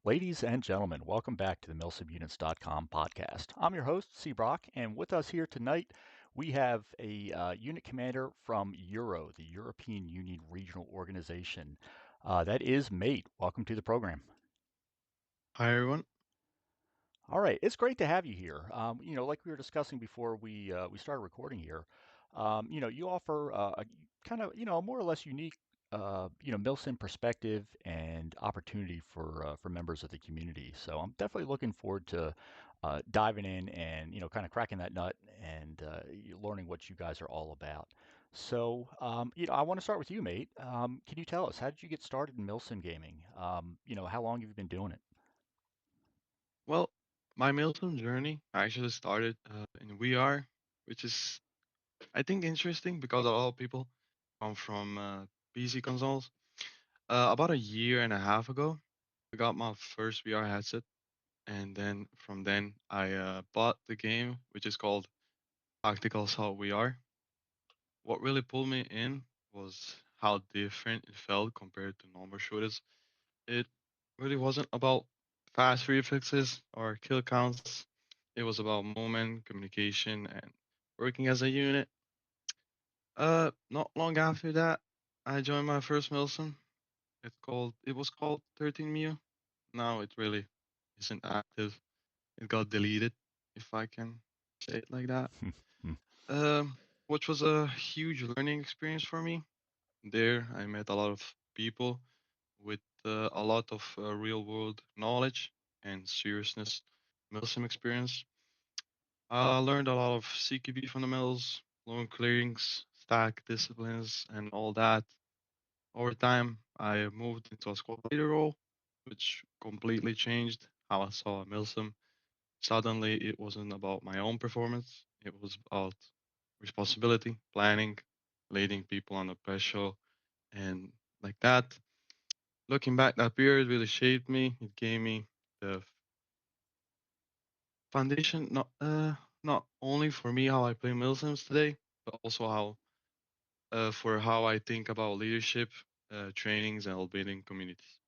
Ladies and gentlemen, welcome back to the MilSim podcast. I'm your host, C. Brock, and with us here tonight, we have a unit commander from E.U.R.O, the European Union Regional Organization. That is Mate. Welcome to the program. Hi everyone. All right, it's great to have you here. Like we were discussing before we started recording here, you offer a kind of a more or less unique MilSim perspective and opportunity for members of the community. So I'm definitely looking forward to diving in and kind of cracking that nut and learning what you guys are all about. So I want to start with you, mate. Can you tell us how did you get started in MilSim gaming? How long have you been doing it? Well, my Milton journey actually started in VR, which is I think interesting because a lot of people come from PC consoles. About a year and a half ago, I got my first VR headset, and then from then I bought the game, which is called Tactical Assault VR. What really pulled me in was how different it felt compared to normal shooters. It really wasn't about fast reflexes or kill counts. It was about movement, communication, and working as a unit. Not long after that, I joined my first Milsim. It was called 13 Mu. Now it really isn't active. It got deleted, if I can say it like that. Um, which was a huge learning experience for me. There, I met a lot of people with a lot of real world knowledge and seriousness Milsim experience. I learned a lot of CQB fundamentals, loan clearings, stack disciplines, and all that. Over time, I moved into a squad leader role, which completely changed how I saw Milsim. Suddenly, it wasn't about my own performance, it was about responsibility, planning, leading people under pressure, and like that. Looking back, that period really shaped me. It gave me the foundation, not only for me how I play Milsims today, but also how I think about leadership, trainings, and building communities.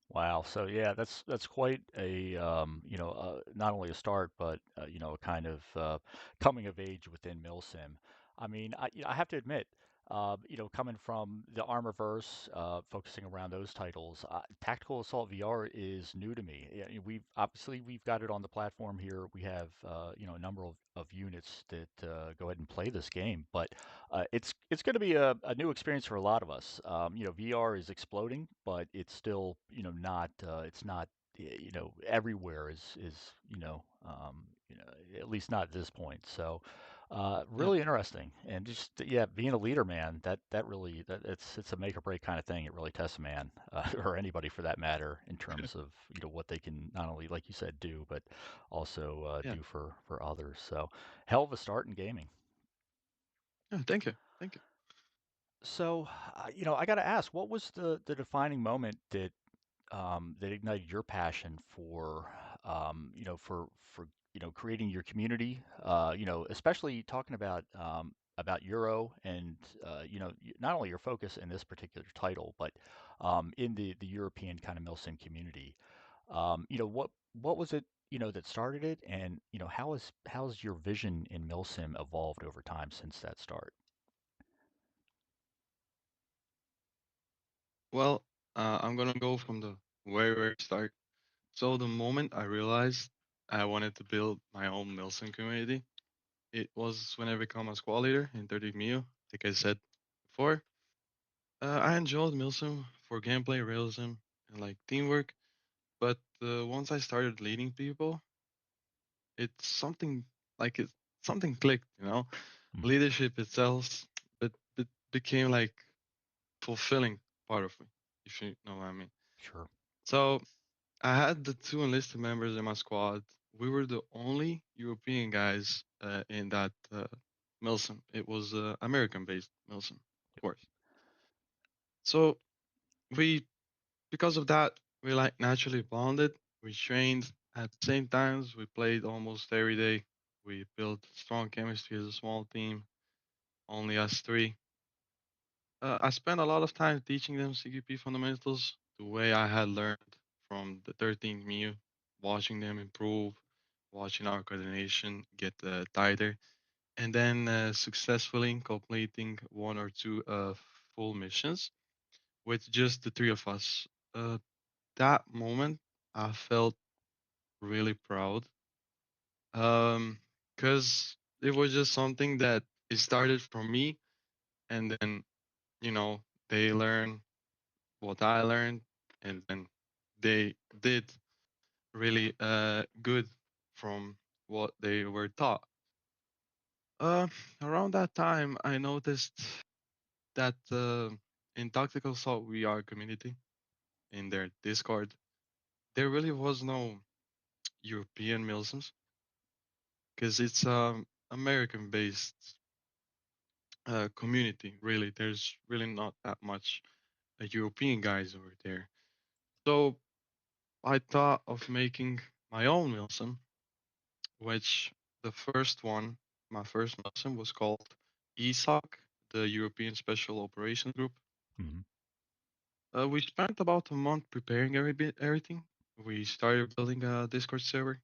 Wow. So yeah, that's quite a not only a start, but a kind of coming of age within Milsim. I mean, I have to admit, coming from the Armorverse, focusing around those titles, Tactical Assault VR is new to me. Yeah, we've got it on the platform here. We have a number of units that go ahead and play this game, but it's going to be a new experience for a lot of us. VR is exploding, but it's still not it's not everywhere is at least not at this point. So Yeah, really interesting, and just yeah, being a leader, man, that really it's a make or break kind of thing. It really tests a man or anybody for that matter in terms of what they can not only like you said do, but also yeah, do for others. So hell of a start in gaming. yeah. Thank you, thank you. So, I got to ask, what was the defining moment that ignited your passion for, creating your community? Especially talking about Euro and not only your focus in this particular title, but in the European kind of MilSim community. What was it that started it, and how's your vision in MilSim evolved over time since that start? Well, I'm gonna go from the very start. So the moment I realized I wanted to build my own Milsim community, it was when I became a squad leader in 30 Mio, like I said before. I enjoyed Milsim for gameplay, realism, and like teamwork. But once I started leading people, it's something clicked, you know. Hmm. Leadership itself, it became like fulfilling part of me, if you know what I mean. Sure. So I had the two enlisted members in my squad. We were the only European guys in that Milsim. It was American-based Milsim, of course. So we, because of that, we like naturally bonded. We trained at the same times. We played almost every day. We built strong chemistry as a small team, only us three. I spent a lot of time teaching them CQP fundamentals the way I had learned from the 13th MIU, watching them improve, watching our coordination get tighter, and then successfully completing one or two full missions with just the three of us. That moment, I felt really proud, because it was just something that it started from me, and then you know they learn what I learned, and then they did really good from what they were taught. Uh, Around that time, I noticed that in Tactical Assault VR community, in their Discord, there really was no European MilSims because it's American-based community. Really, there's really not that much European guys over there. So I thought of making my own MilSim, which the first one, my first MilSim was called ESOC, the European Special Operations Group. Hmm. We spent about a month preparing everything. We started building a Discord server,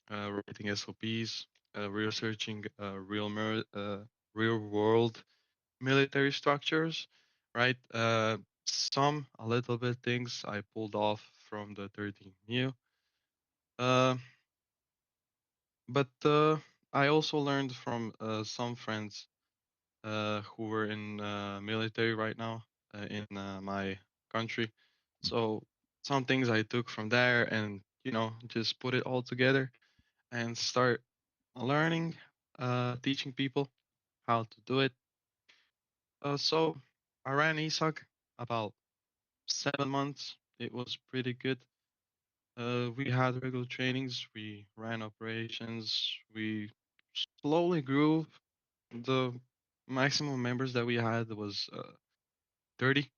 writing SOPs, researching real world military structures, right? Some a little bit things I pulled off from the 13 new. Uh, but I also learned from some friends who were in military right now in my country. So some things I took from there and just put it all together and start learning, teaching people how to do it. So I ran ESOC about 7 months. It was pretty good. We had regular trainings, we ran operations, we slowly grew. The maximum members that we had was 30,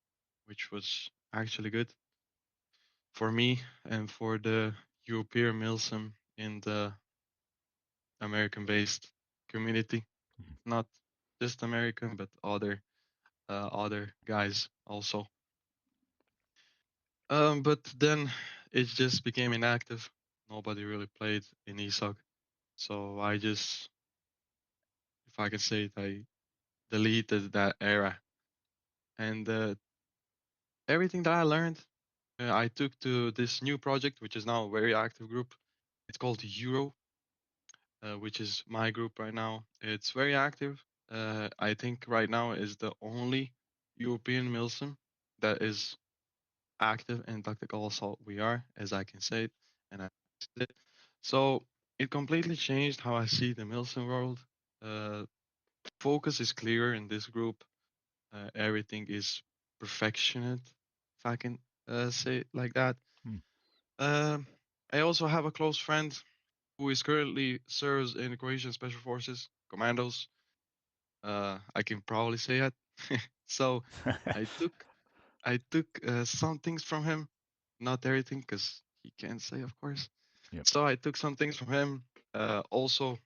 which was actually good for me and for the European Milsim in the American based community. Not just American, but other guys also. But then it just became inactive. Nobody really played in ESOC. So I just, if I can say it, I deleted that era. And everything that I learned, I took to this new project, which is now a very active group. It's called E.U.R.O, which is my group right now. It's very active. I think right now is the only European MilSim that is active in tactical assault. We are, as I can say it, and I said it. So it completely changed how I see the MilSim world. Uh, Focus is clear in this group. Everything is perfectionate, if I can say it like that. Mm. Um, I also have a close friend who is currently serves in Croatian Special Forces Commandos. I can probably say that. So I took some things from him, not everything, because he can't say, of course. Yep. So I took some things from him. Also,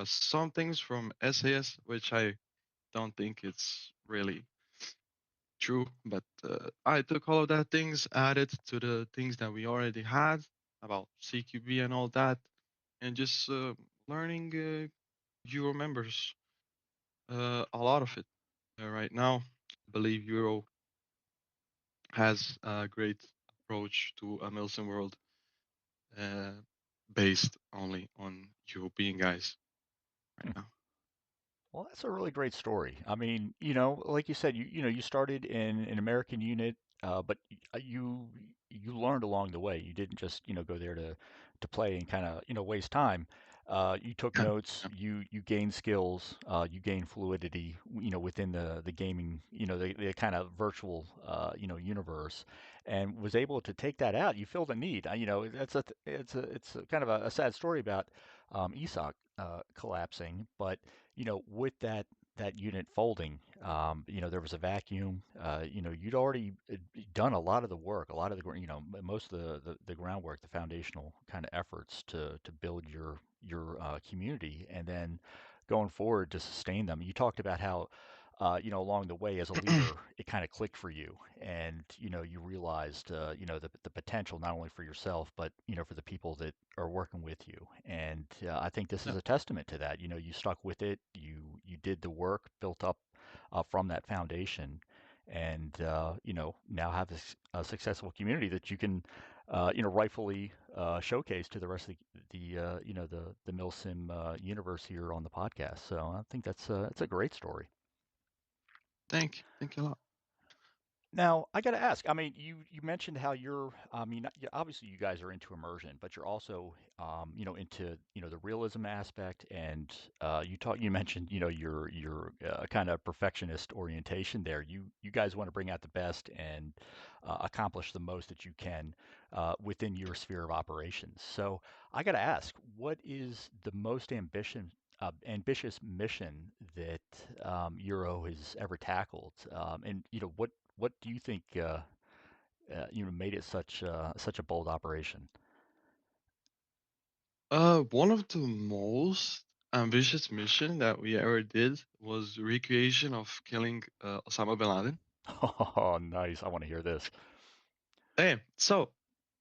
some things from SAS, which I don't think it's really true, but I took all of that things, added to the things that we already had about CQB and all that, and just learning Euro members, a lot of it. Right now, I believe Euro has a great approach to a Milsim world uh, based only on European guys right now. Well, that's a really great story. I mean, like you said, you started in an American unit, but you learned along the way. You didn't just, go there to play and kind of, waste time. You took Yeah, notes, yeah. you gained skills, you gained fluidity, within the gaming, the kind of virtual, universe, and was able to take that out. You filled a need. That's it's a kind of a sad story about ESOC collapsing, but with that unit folding, there was a vacuum. You'd already done a lot of the work, a lot of the, most of the groundwork, the foundational kind of efforts to build your community, and then going forward to sustain them. You talked about how along the way as a leader, it kind of clicked for you, and you realized, the potential not only for yourself, but for the people that are working with you. And I think this is Yeah. a testament to that. You stuck with it. You did the work, built up from that foundation, and now have a successful community that you can, rightfully showcase to the rest of the MilSim universe here on the podcast. So I think that's a great story. Thank you a lot. Now, I got to ask. I mean, you mentioned how you're. I mean, obviously you guys are into immersion, but you're also, into the realism aspect, and you mentioned your kind of perfectionist orientation there. You guys want to bring out the best and accomplish the most that you can within your sphere of operations. So I got to ask, what is the most ambitious mission that E.U.R.O has ever tackled? And what do you think made it such a bold operation? One of the most ambitious mission that we ever did was recreation of killing Osama bin Laden. Oh, nice! I want to hear this. Hey, so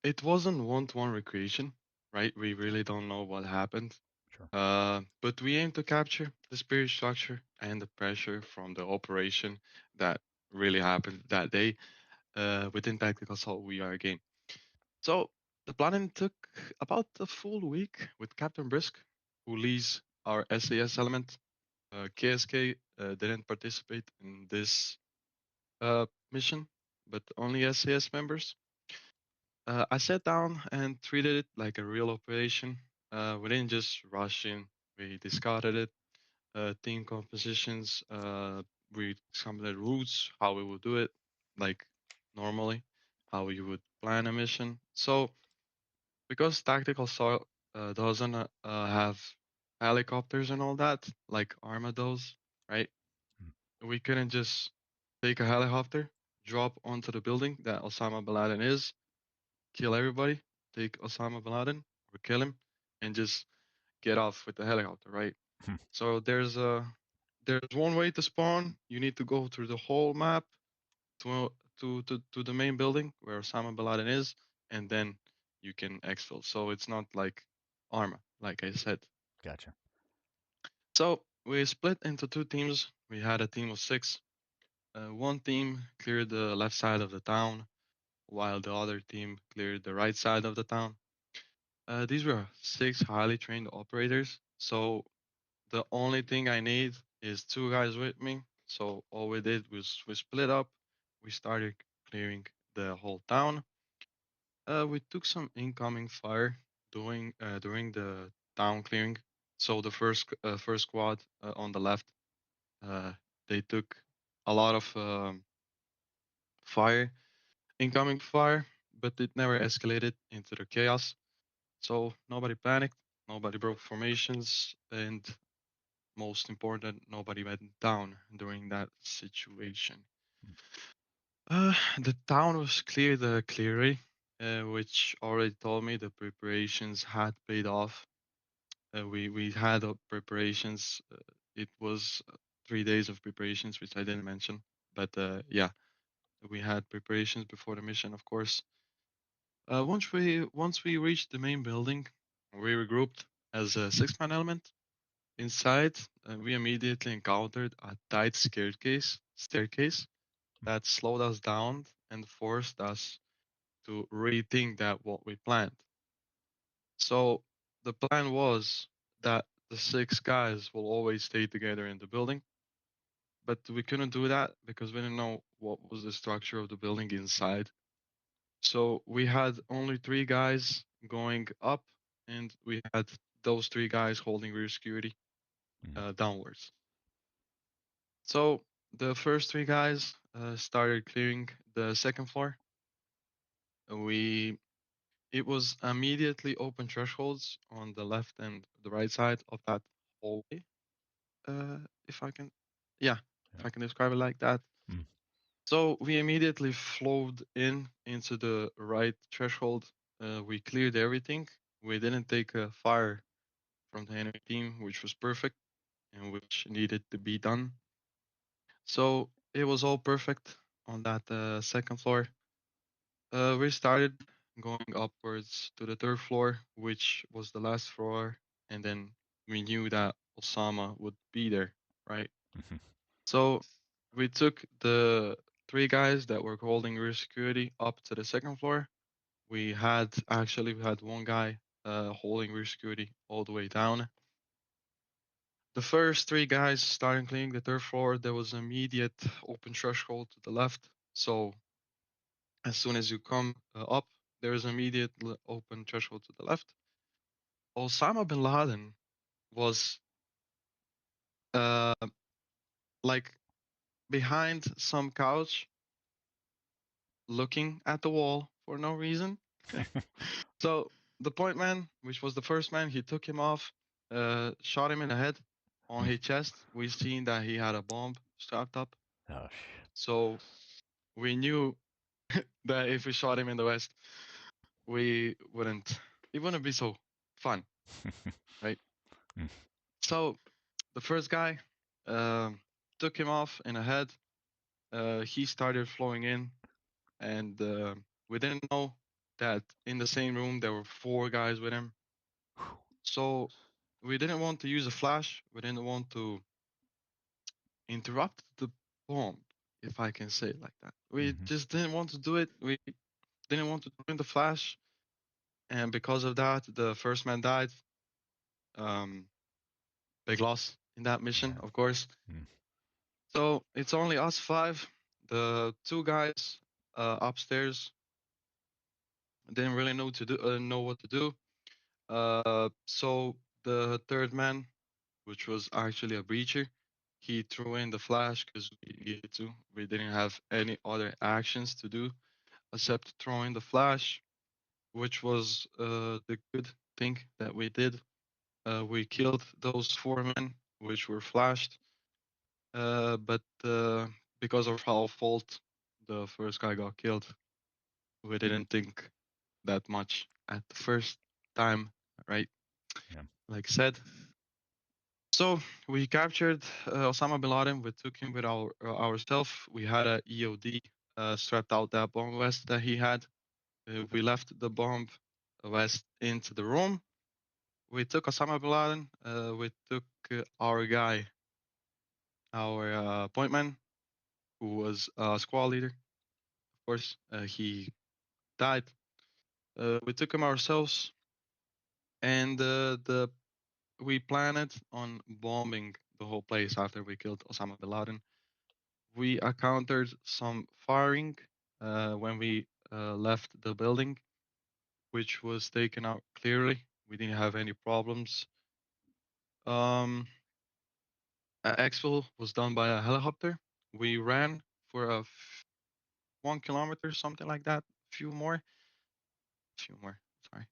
it wasn't one-to-one recreation, right? We really don't know what happened. Sure. But we aim to capture the spirit structure and the pressure from the operation that really happened that day within Tactical Assault we are again. So the planning took about a full week with Captain Brisk, who leads our SAS element. KSK didn't participate in this mission, but only SAS members. I sat down and treated it like a real operation. We didn't just rush in. We discarded it, team compositions. We examined the routes, how we would do it, like normally, how you would plan a mission. So because tactical soil doesn't have helicopters and all that, like Arma does, right? Mm. We couldn't just take a helicopter, drop onto the building that Osama bin Laden is, kill everybody, take Osama bin Laden or kill him, and just get off with the helicopter, right? So there's one way to spawn. You need to go through the whole map to to the main building where Osama bin Laden is, and then you can exfil. So it's not like Arma, like I said. Gotcha. So we split into two teams. We had a team of six. One team cleared the left side of the town, while the other team cleared the right side of the town. These were six highly trained operators. So the only thing I need is two guys with me. So all we did was we split up. We started clearing the whole town. We took some incoming fire during the town clearing. So the first squad on the left, uh, they took a lot of fire, incoming fire, but it never escalated into the chaos. So nobody panicked, nobody broke formations, and most important, nobody went down during that situation. Mm. The town was cleared clearly, which already told me the preparations had paid off. We had preparations. It was 3 days of preparations, which I didn't mention. But yeah, we had preparations before the mission, of course. Once we reached the main building, we regrouped as a six-man element. Inside, we immediately encountered a tight staircase that slowed us down and forced us to rethink that what we planned. So the plan was that the six guys will always stay together in the building, but we couldn't do that because we didn't know what was the structure of the building inside. So we had only three guys going up, and we had those three guys holding rear security Mm. downwards. So the first three guys started clearing the second floor. We It was immediately open thresholds on the left and the right side of that hallway. If I can, yeah, if Yeah. I can describe it like that. Mm. So we immediately flowed in into the right threshold. We cleared everything. We didn't take a fire from the enemy team, which was perfect and which needed to be done. So it was all perfect on that second floor. We started going upwards to the third floor, which was the last floor, and then we knew that Osama would be there, right? So we took the three guys that were holding rear security up to the second floor. We had one guy holding rear security all the way down. The first three guys started cleaning the third floor. There was an immediate open threshold to the left. So as soon as you come up, there is an immediate open threshold to the left. Osama bin Laden was uh, like behind some couch looking at the wall for no reason. So the point man, which was the first man, he took him off, shot him in the head on his chest. We seen that he had a bomb strapped up. Oh, shit. So we knew that if we shot him in the west, we wouldn't it wouldn't be so fun, right? So the first guy um, took him off in the head. He started flowing in, and we didn't know that in the same room there were four guys with him. So we didn't want to use a flash. We didn't want to interrupt the bomb, if I can say it like that. We Mhm. just didn't want to do it. We didn't want to turn the flash, and because of that, the first man died. Um, Big loss in that mission, Yeah. of course. Mm. So it's only us five. The two guys upstairs didn't really know what to do. So the third man, which was actually a breacher, he threw in the flash because we needed to. We didn't have any other actions to do except throw in the flash, which was the good thing that we did. We killed those four men, which were flashed. But because of our fault, the first guy got killed. We didn't think that much at the first time, right? Yeah. Like said. So we captured Osama bin Laden. We took him with ourselves. We had a EOD strapped out that bomb vest that he had. We left the bomb vest into the room. We took Osama bin Laden. We took our guy, our point man, who was a squad leader. Of course, he died. We took him ourselves, and the we planned on bombing the whole place after we killed Osama bin Laden. We encountered some firing when we left the building, which was taken out clearly. We didn't have any problems. Um, exfil was done by a helicopter. We ran for 1 kilometer, something like that. Few more. Sorry.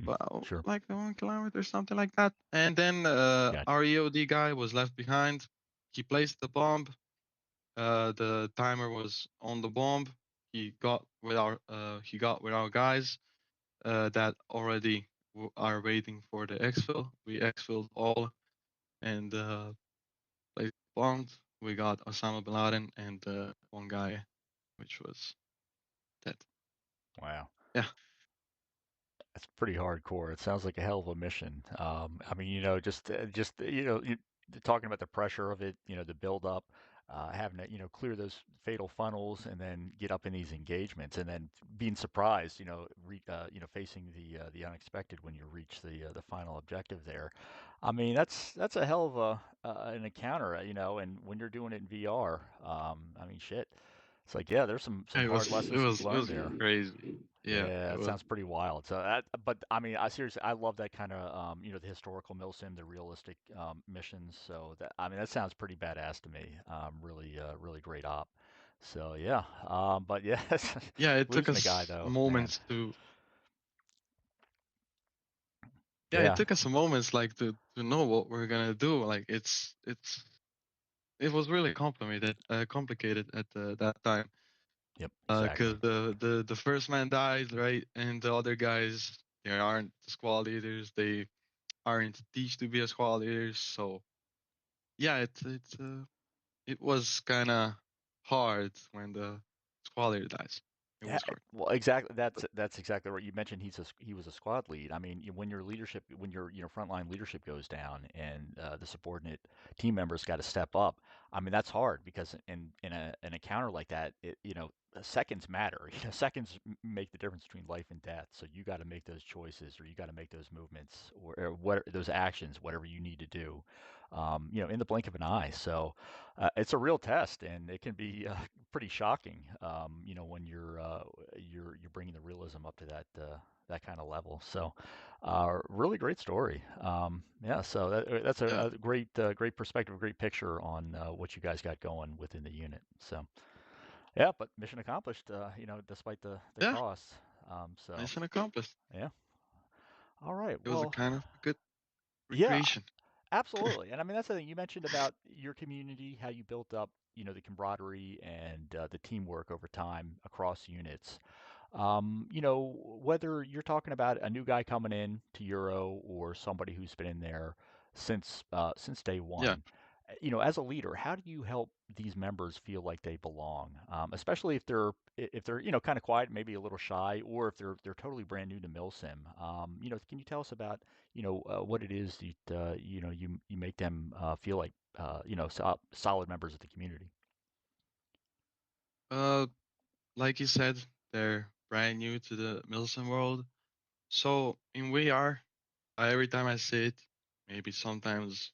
Mm. Well, Sure. like 1 kilometer, something like that. And then Gotcha. our EOD guy was left behind. He placed the bomb. The timer was on the bomb. He got with our guys that already are waiting for the exfil. We exfilled all and placed the bomb. We got Osama bin Laden and one guy, which was dead. Wow. Yeah. That's pretty hardcore. It sounds like a hell of a mission. I mean, talking about the pressure of it, the build up, having to, clear those fatal funnels and then get up in these engagements and then being surprised, facing the unexpected when you reach the final objective there. I mean, that's a hell of an encounter, and when you're doing it in VR, I mean, shit. It's like, yeah, there's some It hard was it lessons to be was it learned was there. crazy. Yeah, Yeah, it that was. sounds pretty wild. But I mean, I seriously, I love that kind of, the historical milsim, the realistic missions. So I mean, that sounds pretty badass to me. Really, really great op. So yeah, but yeah, Yeah, it took losing a guy us though, man. moments to yeah, it Yeah, took us moments like to know what we're gonna do. Like it was really complicated at that time. yep, Because exactly. the first man dies, right, and the other guys they aren't the squad leaders. They aren't teach to be a squad leaders. So yeah, it was kind of hard when the squatter dies. It Yeah, was hard. well, exactly. But That's exactly right. You mentioned he was a squad lead. I mean, when your leadership, when your frontline leadership goes down, and the subordinate team members got to step up. I mean, that's hard because in a encounter like that, seconds matter. Seconds make the difference between life and death. So you got to make those choices, or you got to make those movements, or what those actions, whatever you need to do, in the blink of an eye. So it's a real test, and it can be pretty shocking, when you're bringing the realism up to that kind of level. So, really great story. Yeah, so that's yeah, a great perspective, great picture on what you guys got going within the unit. So, yeah, but mission accomplished. Despite the yeah, costs. So, mission accomplished. yeah. All right. It was a Well, kind of good yeah, recreation. absolutely. And I mean, that's the thing you mentioned about your community, how you built up, the camaraderie and the teamwork over time across units. Whether you're talking about a new guy coming in to Euro or somebody who's been in there since day Yeah. one, as a leader, how do you help these members feel like they belong, especially if they're kind of quiet, maybe a little shy, or if they're totally brand new to Milsim? Can you tell us about what it is that you make them feel like solid members of the community? Uh, like you said, they're brand new to the Millicent world. So in VR, every time I say it, maybe sometimes,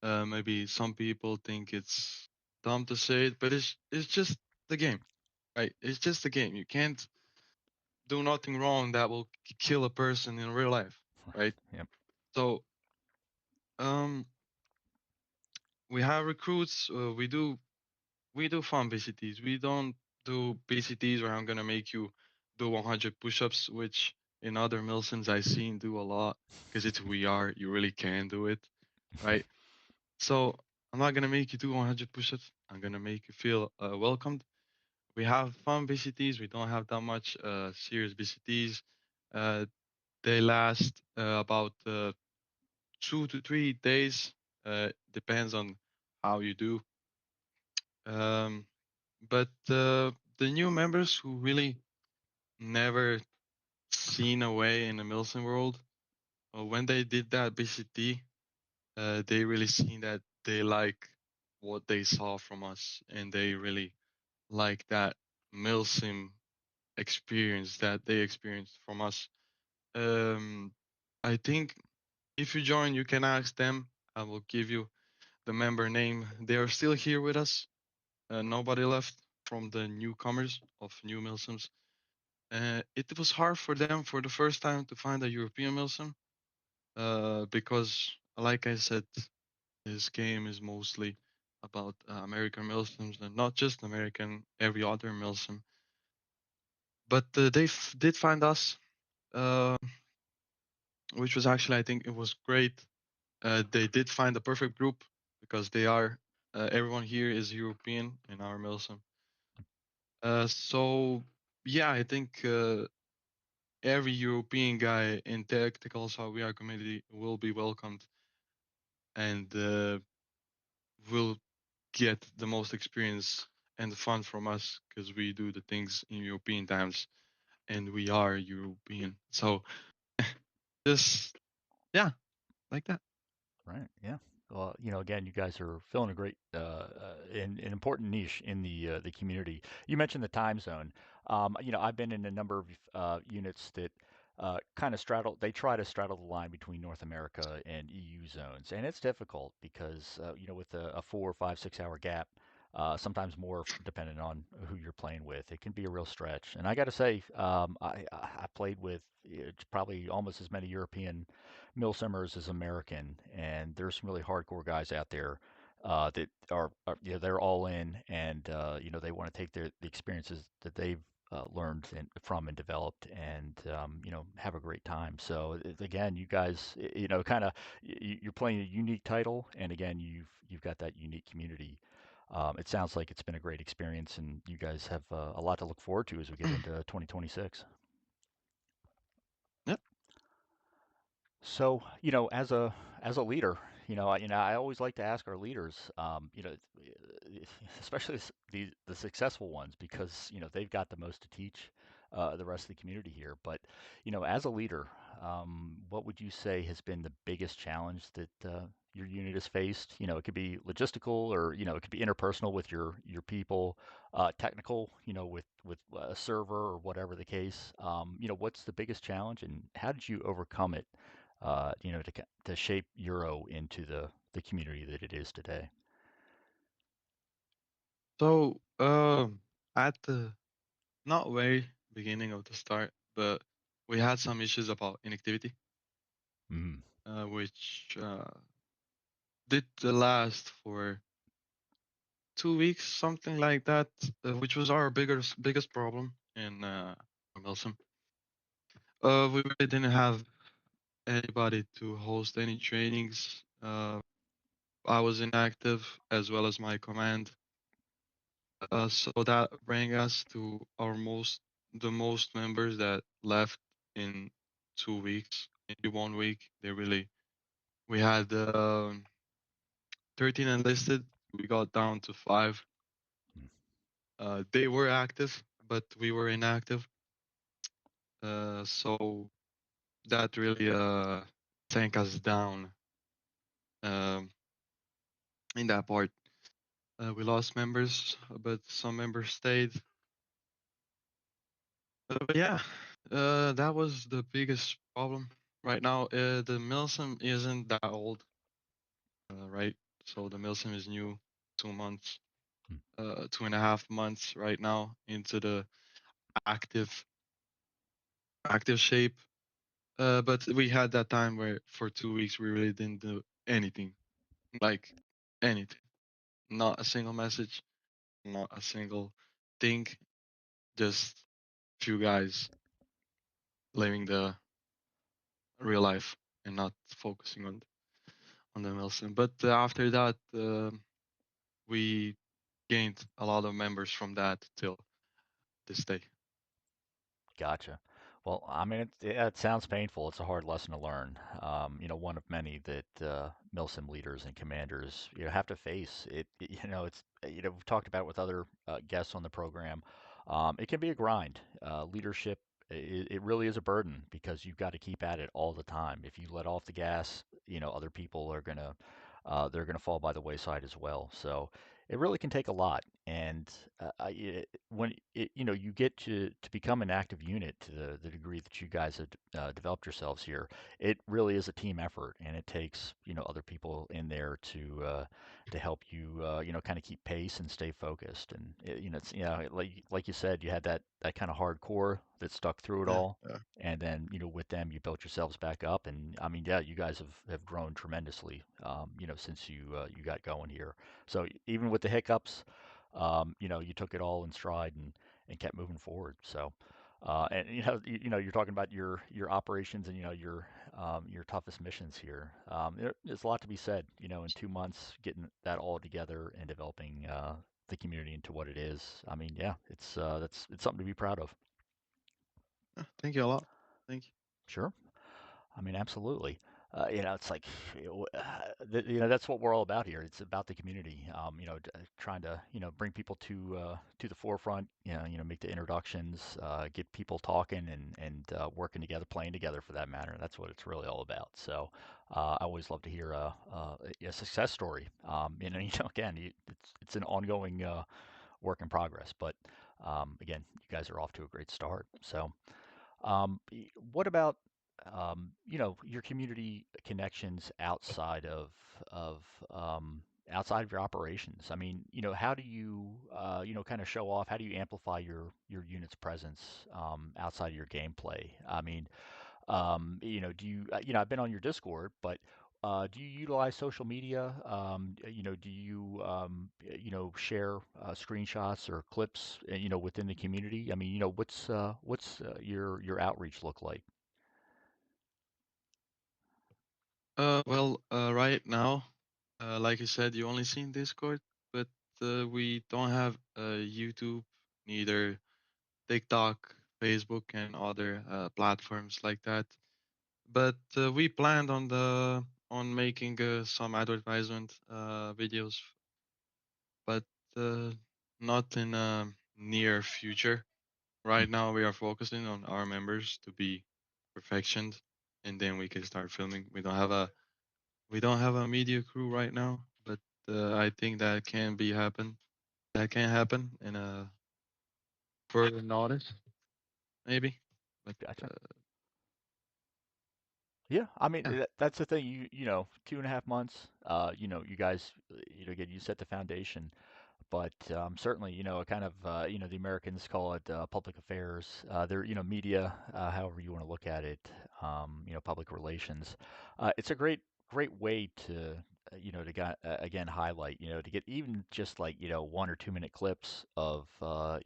maybe some people think it's dumb to say it, but it's just the game, right? It's just the game. You can't do nothing wrong that will kill a person in real life, right? Yep. So, um, we have recruits. We do fun BCTs. We don't do BCTs where I'm gonna make you do 100 push-ups, which in other Milsons I've seen do a lot because it's we are. You really can do it, right? So I'm not gonna make you do 100 push-ups. I'm gonna make you feel welcomed. We have fun BCTs. We don't have that much serious BCTs. Uh, they last about 2 to 3 days. Depends on how you do. Um, but the new members who really never seen a way in the Milson world, when they did that BCT, they really seen that they like what they saw from us, and they really like that Milsim experience that they experienced from us. Um, I think if you join, you can ask them. I will give you the member name. They are still here with us. Nobody left from the newcomers of New Milsims. It was hard for them for the first time to find a European Milsim because, like I said, this game is mostly about American Milsims and not just American, every other Milsim. But they did find us, uh, which was actually, I think, it was great. They did find the perfect group because they are everyone here is European in our Milsim. So yeah, I think every European guy in tactical so we are community will be welcomed and will get the most experience and the fun from us because we do the things in European times and we are European. So just yeah, like that. Right. Yeah. Well, again, you guys are filling a great, an important niche in the community. You mentioned the time zone. I've been in a number of units that kind of straddle. They try to straddle the line between North America and EU zones, and it's difficult because with a 4, 5, 6 hour gap, sometimes more depending on who you're playing with, it can be a real stretch. And I got to say, I played with probably almost as many European Milsimmers is American, and there's some really hardcore guys out there that they're all in, and they want to take the experiences that they've learned from and developed, and have a great time. So again, you guys, kind of you're playing a unique title, and again, you've got that unique community. It sounds like it's been a great experience, and you guys have a lot to look forward to as we get into 2026. Yep. So, as a leader, I always like to ask our leaders, especially the successful ones, because they've got the most to teach the rest of the community here. But as a leader, what would you say has been the biggest challenge that your unit has faced? It could be logistical, or it could be interpersonal with your people, technical, with a server or whatever the case. What's the biggest challenge, and how did you overcome it? To shape Euro into the community that it is today. So, at the not very beginning of the start, but we had some issues about inactivity, Mm, which did last for 2 weeks, something like that, which was our biggest problem in MilSim. We really didn't have anybody to host any trainings. I was inactive as well as my command. So that bring us to the most members that left in 2 weeks. In 1 week, we had 13 enlisted. We got down to five. mm, They were active, but we were inactive. So that really sank us down um, in that part. We lost members, but some members stayed. But yeah, that was the biggest problem right now. The Milsim isn't that old, right? So the Milsim is new, 2 months, mm. 2.5 months right now into the active active shape. But we had that time where for 2 weeks we really didn't do anything, like anything, not a single message, not a single thing, just few guys living the real life and not focusing on the Milsim. But after that, we gained a lot of members from that till this day. Gotcha. Well, I mean, yeah, it sounds painful. It's a hard lesson to learn. One of many that MilSim leaders and commanders have to face. It's we've talked about it with other guests on the program. It can be a grind. Leadership, it really is a burden because you've got to keep at it all the time. If you let off the gas, other people are gonna they're gonna fall by the wayside as well. So it really can take a lot. And when you get to become an active unit to the degree that you guys have developed yourselves here, it really is a team effort, and it takes other people in there to help you kind of keep pace and stay focused. And it's like you said, you had that kind of hardcore that stuck through it Yeah, all. yeah, And then, with them, you built yourselves back up, and I mean, yeah, you guys have grown tremendously, since you got going here. So even with the hiccups, you took it all in stride and kept moving forward. So, and you're talking about your operations and your toughest missions here. There's a lot to be said. In 2 months, getting that all together and developing the community into what it is. I mean, yeah, it's something to be proud of. yeah. Thank you a lot. Thank you. Sure. I mean, absolutely. It's like, that's what we're all about here. It's about the community. Trying to, bring people to the forefront. Make the introductions, get people talking and working together, playing together for that matter. That's what it's really all about. So, I always love to hear a success story. Again, it's an ongoing work in progress, but again, you guys are off to a great start. So. What about your community connections of outside of your operations? I mean, how do you kind of show off? How do you amplify your unit's presence outside of your gameplay? I mean, do you I've been on your Discord, but do you utilize social media? Do you share screenshots or clips, within the community? I mean, what's your outreach look like? Well, right now, like you said, you only seen Discord, but we don't have YouTube, neither TikTok, Facebook, and other platforms like that. But we planned on on making some advertisement videos, but uh, not in a near future. Right Mhm. now, we are focusing on our members to be perfectioned, and then we can start filming. We don't have a media crew right now, but I think that can be happen. That can happen in a further notice, maybe. But Gotcha. Yeah, I mean yeah, that's the thing. You know, 2.5 months. You guys, again, you set the foundation. But certainly, kind of, the Americans call it public affairs. They're, media, however you want to look at it, public relations. It's a great way to, again, highlight, to get even just like, 1 or 2 minute clips of,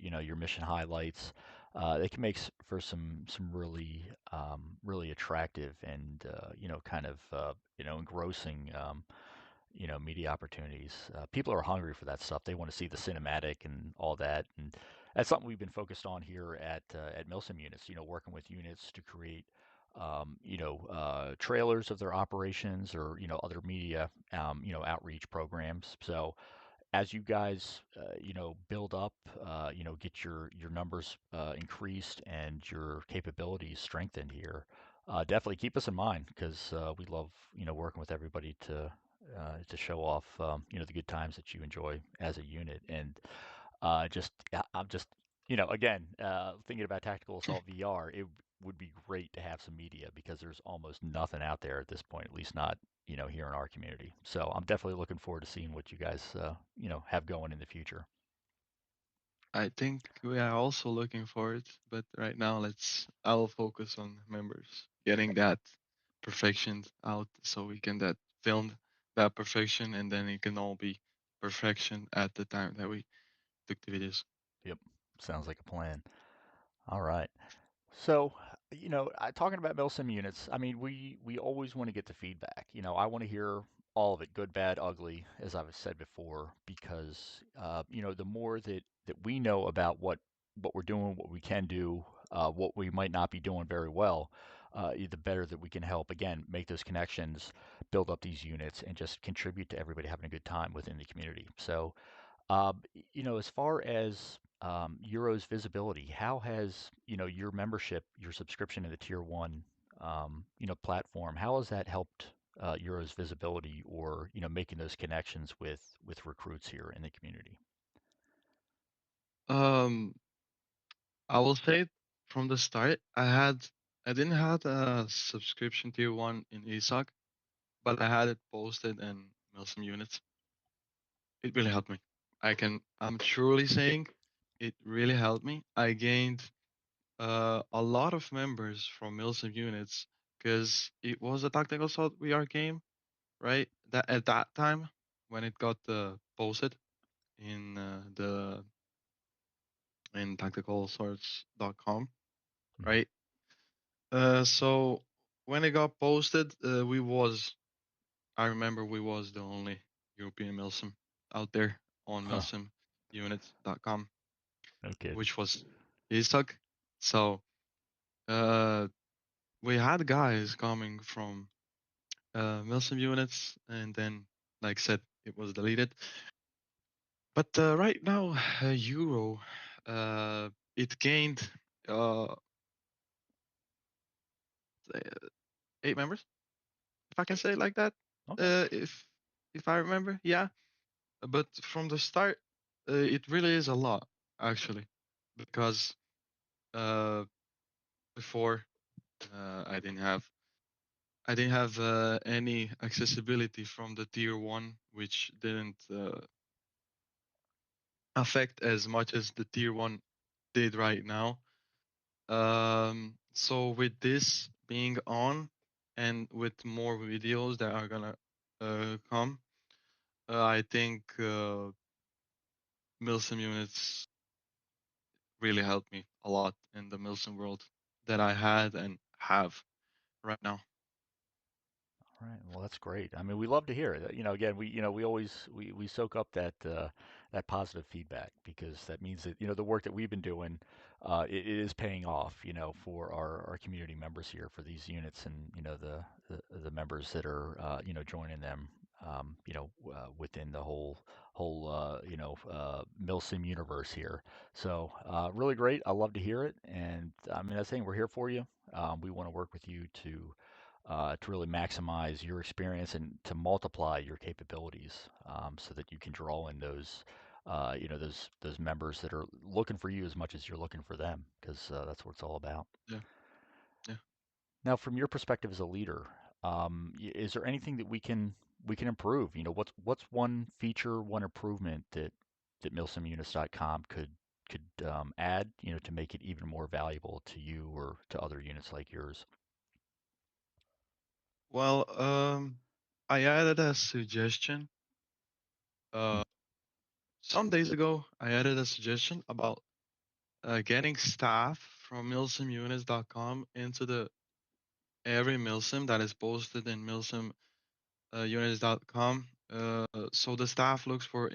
your mission highlights. They can make for some really attractive and, kind of, engrossing, media opportunities. People are hungry for that stuff. They want to see the cinematic and all that, and that's something we've been focused on here at MilSim Units. Working with units to create, trailers of their operations or other media, outreach programs. So as you guys, build up, get your numbers increased and your capabilities strengthened here, definitely keep us in mind because we love, working with everybody to show off, the good times that you enjoy as a unit. And I'm just, again, thinking about Tactical Assault VR. It would be great to have some media because there's almost nothing out there at this point, at least not, here in our community. So I'm definitely looking forward to seeing what you guys, have going in the future. I think we are also looking for it. But right now, I'll focus on members getting that perfection out, so we can that film that perfection, and then it can all be perfection at the time that we took the videos. Yep. Sounds like a plan. All right. So, talking about MilSim units, I mean, we always want to get the feedback. I want to hear all of it, good, bad, ugly, as I've said before, because the more that we know about what we're doing, what we can do, what we might not be doing very well, the better that we can help. Again, make those connections, build up these units, and just contribute to everybody having a good time within the community. So, as far as Euro's visibility, how has, your membership, your subscription to the Tier 1, platform, how has that helped Euro's visibility or, making those connections with recruits here in the community? Um, I will say it from the start. I didn't have a subscription tier one in ESOC, but I had it posted in Milsim Units. It really helped me. I'm truly saying it really helped me. I gained a lot of members from Milsim Units because it was a tactical assault VR game, right? That at that time when it got posted in the in tacticalswords.com, Mhm. right? So when it got posted, I remember we was the only European Milsim out there on Huh, milsimunits.com, no kidding. which was stuck. So uh, we had guys coming from Milsim units, and then, like I said, it was deleted. But right now, Euro, it gained uh, 8 members, if I can say it like that. Okay. Uh, if if I remember, yeah. But from the start, it really is a lot, actually, because uh, before I didn't have any accessibility from the tier one, which didn't affect as much as the tier one did right now. So with this being on, and with more videos that are gonna come, I think Milsim units really helped me a lot in the Milsim world that I had and have right now. All right. Well, that's great. I mean, we love to hear it. Again, we always we soak up that positive feedback, because that means that the work that we've been doing, it is paying off, for our community members here, for these units, and the members that are joining them, within the whole MilSim universe here. So really great. I love to hear it, and I mean, I think we're here for you. We want to work with you to really maximize your experience and to multiply your capabilities, so that you can draw in those members that are looking for you as much as you're looking for them, because that's what it's all about. Yeah, yeah. Now, from your perspective as a leader, is there anything that we can improve? What's one feature, one improvement that milsimunits.com could add, to make it even more valuable to you or to other units like yours? Well, I added a suggestion. Hmm. Uh, some days ago, I added a suggestion about getting staff from milsimunits.com into the every milsim that is posted in milsim units.com. So the staff looks for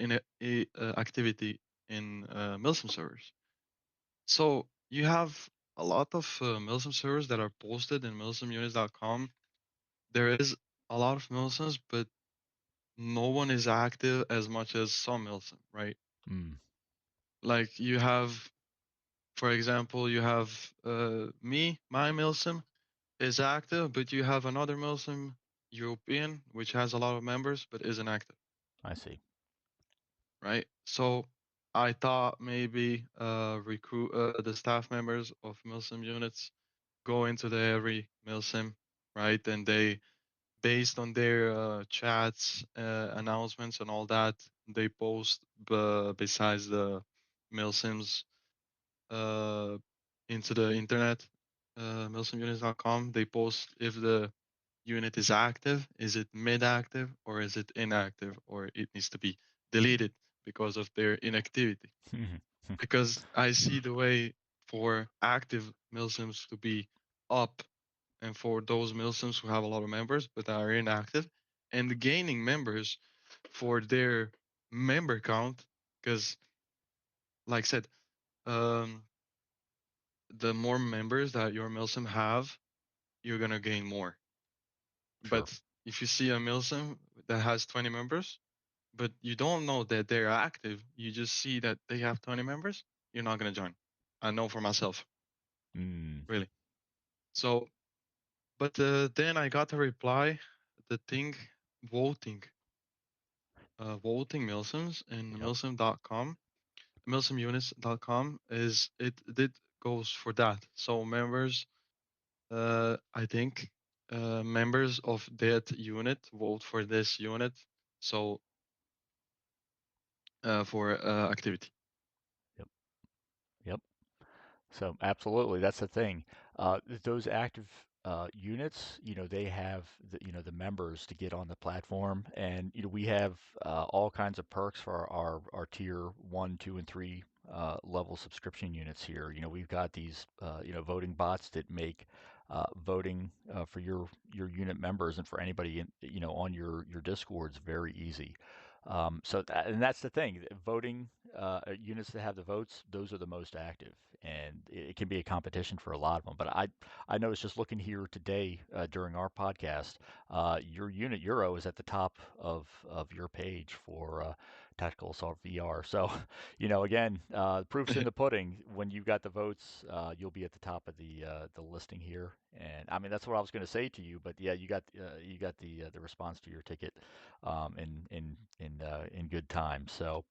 activity in milsim servers. So you have a lot of milsim servers that are posted in milsimunits.com. There is a lot of milsims, but no one is active as much as some milsim, right? Mm, Like you have, for example, you have my milsim is active, but you have another milsim European which has a lot of members but isn't active, I see. right? So I thought maybe recruit the staff members of milsim units go into the every milsim, right? And they, based on their chats, announcements, and all that, they post besides the milsims uh, into the internet, milsimunits.com. They post if the unit is active, is it mid-active, or is it inactive, or it needs to be deleted because of their inactivity. Because I see the way for active milsims to be up, and for those milsims who have a lot of members but are inactive, and gaining members for their member count. Because, like I said, um, the more members that your milsim have, you're gonna gain more. Sure. But if you see a milsim that has 20 members, but you don't know that they're active, you just see that they have 20 members, you're not gonna join. I know for myself, Mm, really. So, but then I got a reply. The thing, voting, voting milsims in yep. milsim.com, milsimunits.com, is it goes for that. So members, I think members of that unit vote for this unit. So for activity. Yep. Yep. So absolutely, that's the thing. Those active units, they have the members to get on the platform, and we have all kinds of perks for our tier one, two, and three level subscription units here. We've got these voting bots that make voting for your unit members and for anybody on your discords very easy. And that's the thing. Voting units that have the votes, those are the most active, and it can be a competition for a lot of them. But I noticed just looking here today during our podcast, your unit E.U.R.O is at the top of your page for Tactical Assault VR. So, again, proof's in the pudding. When you've got the votes, you'll be at the top of the listing here. And I mean, that's what I was going to say to you. But yeah, you got the response to your ticket in good time. So,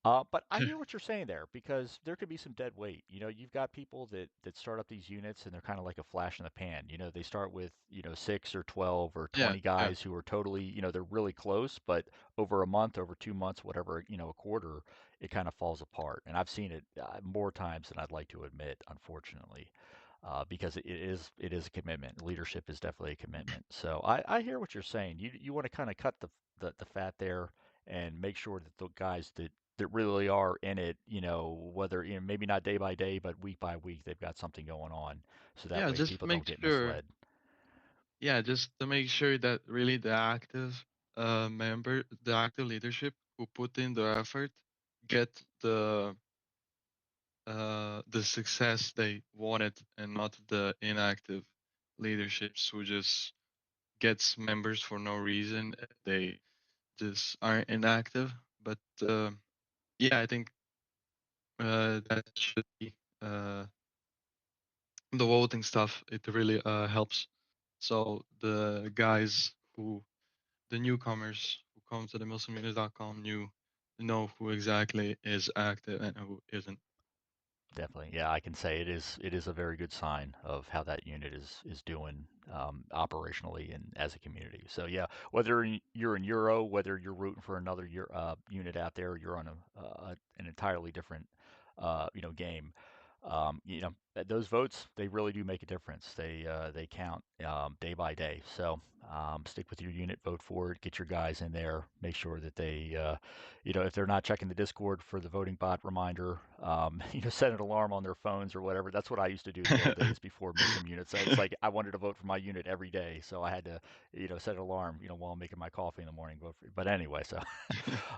but I hear what you're saying there, because there could be some dead weight. You've got people that start up these units and they're kind of like a flash in the pan. They start with 6 or 12 or Yeah, 20 yeah, guys who are totally they're really close, but over a month, over 2 months, whatever, a quarter, it kind of falls apart. And I've seen it more times than I'd like to admit, unfortunately. Because it is a commitment. Leadership is definitely a commitment. So I hear what you're saying. You want to kind of cut the fat there and make sure that the guys that really are in it, whether maybe not day by day, but week by week, they've got something going on, so that yeah. way Just people don't make get sure. misled. Yeah, just to make sure that really the active member, the active leadership who put in the effort get the success they wanted, and not the inactive leaderships who just gets members for no reason. They just aren't inactive. But yeah, I think that should be the voting stuff. It really helps. So the guys who the newcomers who come to the MilSimUnits.com know who exactly is active and who isn't. Definitely. Yeah, I can say it is a very good sign of how that unit is doing operationally and as a community. So yeah, whether you're in Euro, whether you're rooting for another unit out there, or you're on an entirely different game. Those votes, they really do make a difference. They count day by day. So stick with your unit, vote for it, get your guys in there, make sure that they if they're not checking the Discord for the voting bot reminder, set an alarm on their phones or whatever. That's what I used to do the old days before MilSim units. So it's like I wanted to vote for my unit every day, so I had to, set an alarm, while I'm making my coffee in the morning. Vote for. But anyway, so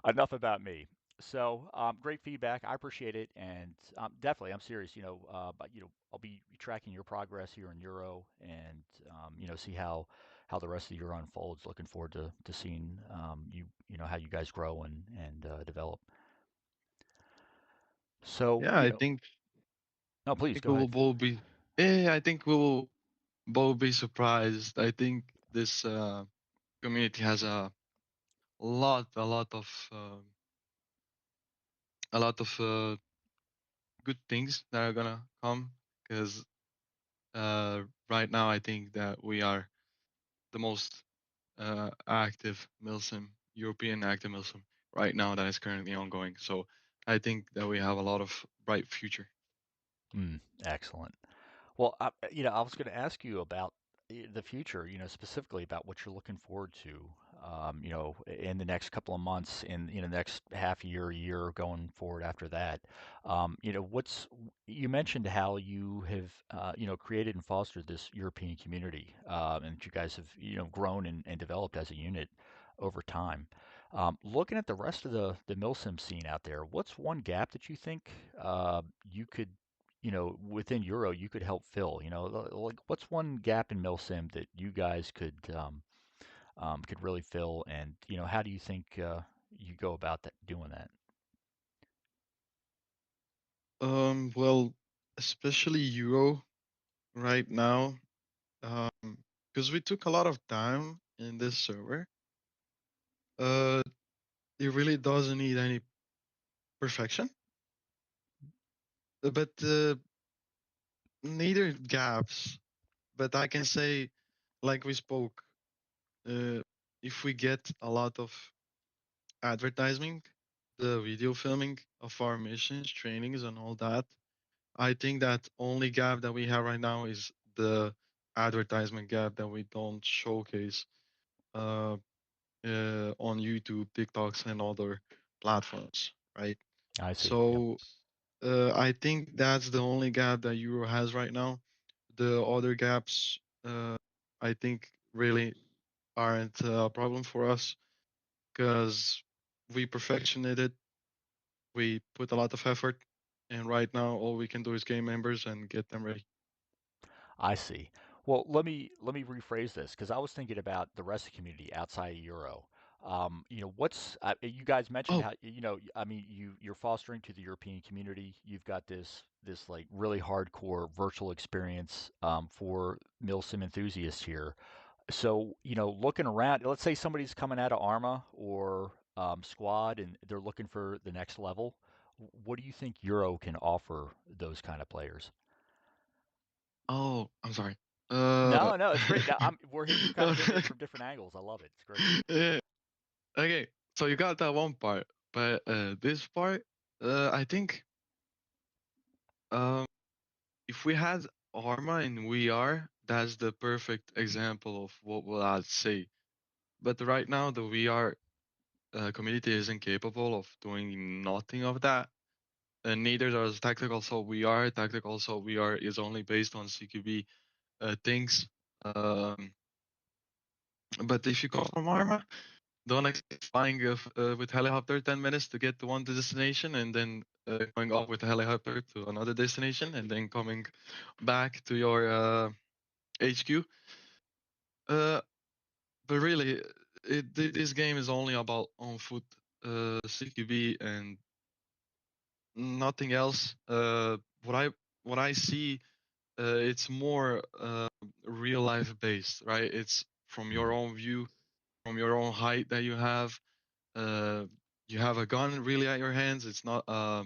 enough about me. So great feedback. I appreciate it, and definitely, I'm serious. But I'll be tracking your progress here in Euro, and see how the rest of the year unfolds. Looking forward to seeing how you guys grow and develop. So Yeah, no, I please think go we will ahead. both be. Yeah, I think we will both be surprised. I think this community has a lot of good things that are gonna come. Because right now I think that we are the most active MilSim, European active MilSim right now that is currently ongoing. So I think that we have a lot of bright future. Excellent. Well, I was going to ask you about the future, specifically about what you're looking forward to, in the next couple of months, in the next half year going forward after that. You mentioned how you have, created and fostered this European community, and that you guys have, grown and developed as a unit over time. Looking at the rest of the MilSim scene out there, what's one gap that you think you could within Euro, you could help fill? Like what's one gap in MilSim that you guys could really fill, and how do you think you go about that doing that? Well, especially Euro right now, because we took a lot of time in this server. Uh, it really doesn't need any perfection, but neither gaps. But I can say, like we spoke, uh, if we get a lot of advertising, the video filming of our missions, trainings, and all that, I think that only gap that we have right now is the advertisement gap that we don't showcase uh, on YouTube, TikToks, and other platforms, right? I see. Yep. So I think that's the only gap that Euro has right now. The other gaps, I think, really aren't a problem for us because we perfectioned it. We put a lot of effort, and right now all we can do is gain members and get them ready. I see. Well, let me rephrase this because I was thinking about the rest of the community outside of Euro. What's you guys mentioned Oh, how I mean you're fostering to the European community. You've got this like really hardcore virtual experience for MilSim enthusiasts here. So, looking around, let's say somebody's coming out of Arma or Squad and they're looking for the next level. What do you think Euro can offer those kind of players? oh, I'm sorry. Uh, No, no, it's great. Now, we're kind of hitting it from different angles. I love it. It's great. yeah, okay, so you got that one part, but this part, I think um, if we had Arma and we are, that's the perfect example of what will I say. But right now, the VR community isn't capable of doing nothing of that. And neither does tactical. So we are tactical. So we are is only based on CQB things. Um, but if you come from Arma, don't expect flying with helicopter 10 minutes to get to one destination, and then going up with a helicopter to another destination, and then coming back to your HQ. Uh, but really, this game is only about on foot CQB and nothing else. What I see, it's more real life based, right? It's from your Mhm. own view, from your own height that you have. Uh, you have a gun really at your hands. It's not. How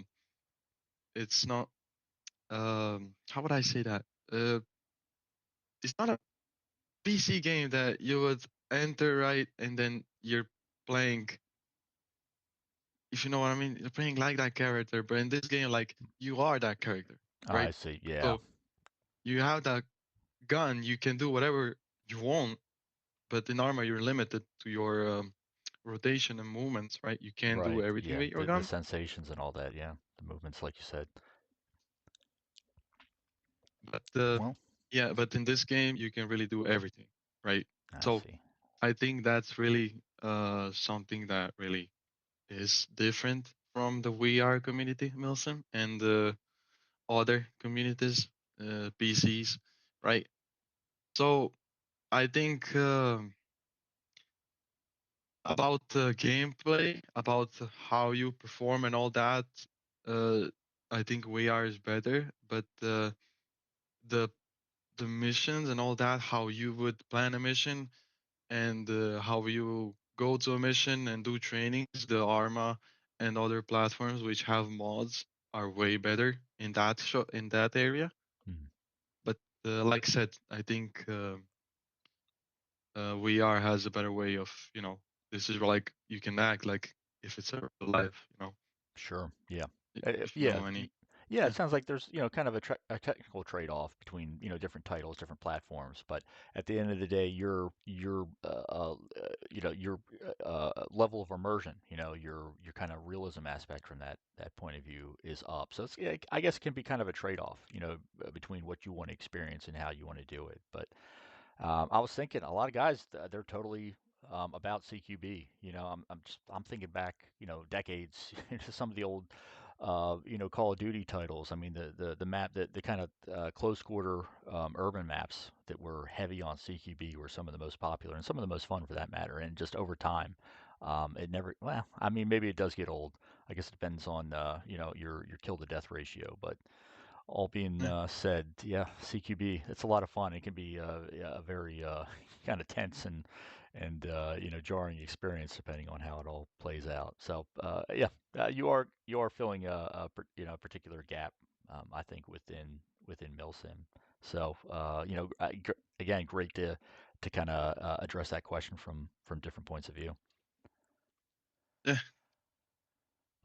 would I say that? It's not a PC game that you would enter, right, and then you're playing. If you know what I mean, you're playing like that character. But in this game, like you are that character, Oh, I right? see. Yeah. So you have that gun. You can do whatever you want, but in armor, you're limited to your rotation and movements, right? You can't do Right. everything Yeah. with your The gun. sensations and all that. Yeah. The movements, like you said. But Well, yeah, but in this game, you can really do everything, right? I So see. I think that's really something that really is different from the VR community, Milsim, and the other communities, PCs, right? So I think about gameplay, about how you perform and all that. Uh, I think VR is better, but the the missions and all that, how you would plan a mission and how you go to a mission and do trainings, the Arma and other platforms which have mods are way better in in that area. Mhm. But like I said, I think VR has a better way of, this is like you can act like if it's a real life, Sure. Yeah. if you Yeah. know any. Yeah. It Yeah. sounds like there's kind of a technical trade-off between different titles, different platforms. But at the end of the day, your level of immersion, your kind of realism aspect from that point of view is up. So it's, yeah, I guess it can be kind of a trade-off, between what you want to experience and how you want to do it. But I was thinking a lot of guys they're totally about CQB. I'm thinking back, decades to some of the old Call of Duty titles. I mean the map the kind of close quarter urban maps that were heavy on CQB were some of the most popular and some of the most fun for that matter. And just over time, it never well, I mean maybe it does get old. I guess it depends on your kill to death ratio, but all being Yeah. said, yeah, CQB, it's a lot of fun. It can be yeah, a very kind of tense and jarring experience depending on how it all plays out. So yeah, you are filling a particular gap, I think within MilSim. So again, great to kind of address that question from different points of view. Yeah.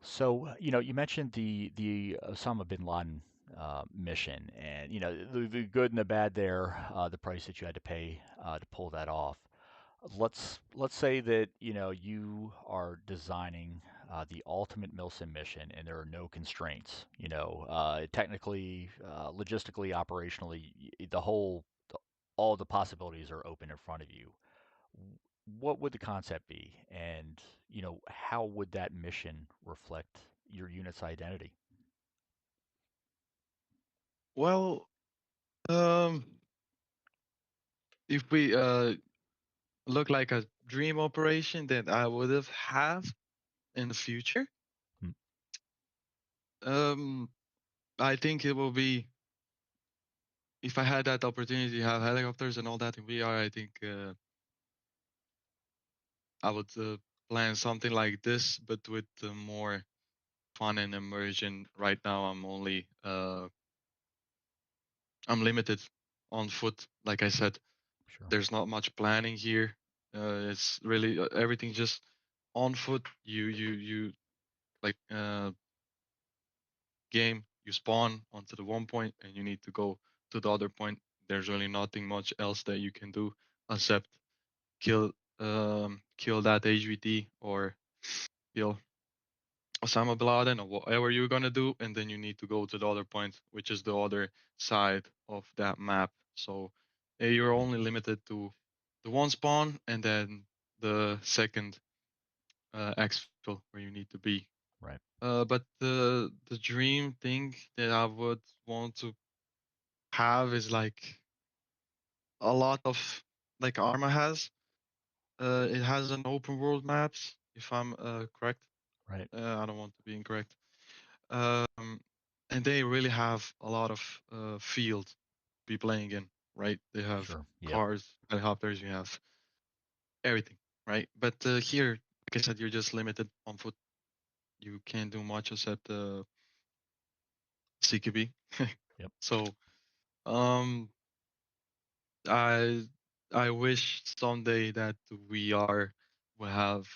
So, you mentioned the Osama bin Laden mission, and the good and the bad there, the price that you had to pay to pull that off. Let's say that you are designing the ultimate MilSim mission, and there are no constraints. Technically, logistically, operationally, all the possibilities are open in front of you. What would the concept be, and how would that mission reflect your unit's identity? Well, um, if we look like a dream operation that I would have in the future, Hmm. um, I think it will be if I had that opportunity to have helicopters and all that in VR. I think I would plan something like this, but with more fun and immersion. Right now, I'm limited on foot. Like I said, Sure. there's not much planning here. It's really everything just on foot. You like game. You spawn onto the one point, and you need to go to the other point. There's really nothing much else that you can do except kill kill that HVT or kill Osama bin Laden or whatever you're gonna do, and then you need to go to the other point, which is the other side of that map. So you're Hmm. only limited to the one spawn and then the second. exfil where you need to be. Right. But the dream thing that I would want to have is like a lot of like Arma has. It has an open world maps, if I'm correct. Right. I don't want to be incorrect. Um, and they really have a lot of field to be playing in, right? They have Sure. Yep. cars, helicopters, you have everything, right? But here, like I said, you're just limited on foot. You can't do much except CQB. Yep. So um, I I wish someday that we are will have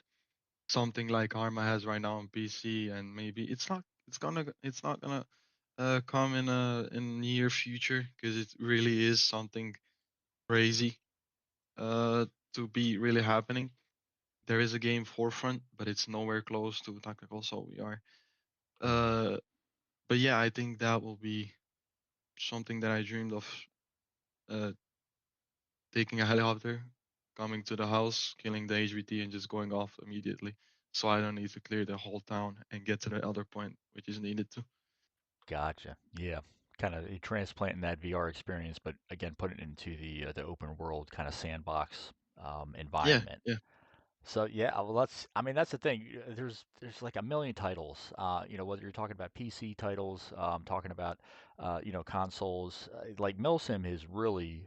something like Arma has right now on PC, and maybe it's not gonna come in near future because it really is something crazy uh to be really happening. There is a game forefront, but it's nowhere close to technical, so we are. Mm. Uh, but yeah, I think that will be something that I dreamed of. Uh, Taking a helicopter, coming to the house, killing the HVT, and just going off immediately. So I don't need to clear the whole town and get to the other point, which is needed to. Gotcha. Yeah. Kind of transplanting that VR experience, but again, putting it into the open world kind of sandbox Yeah, environment. yeah, So yeah, well, I mean, that's the thing. There's like a million titles. Whether you're talking about PC titles, talking about consoles. Like MilSim is really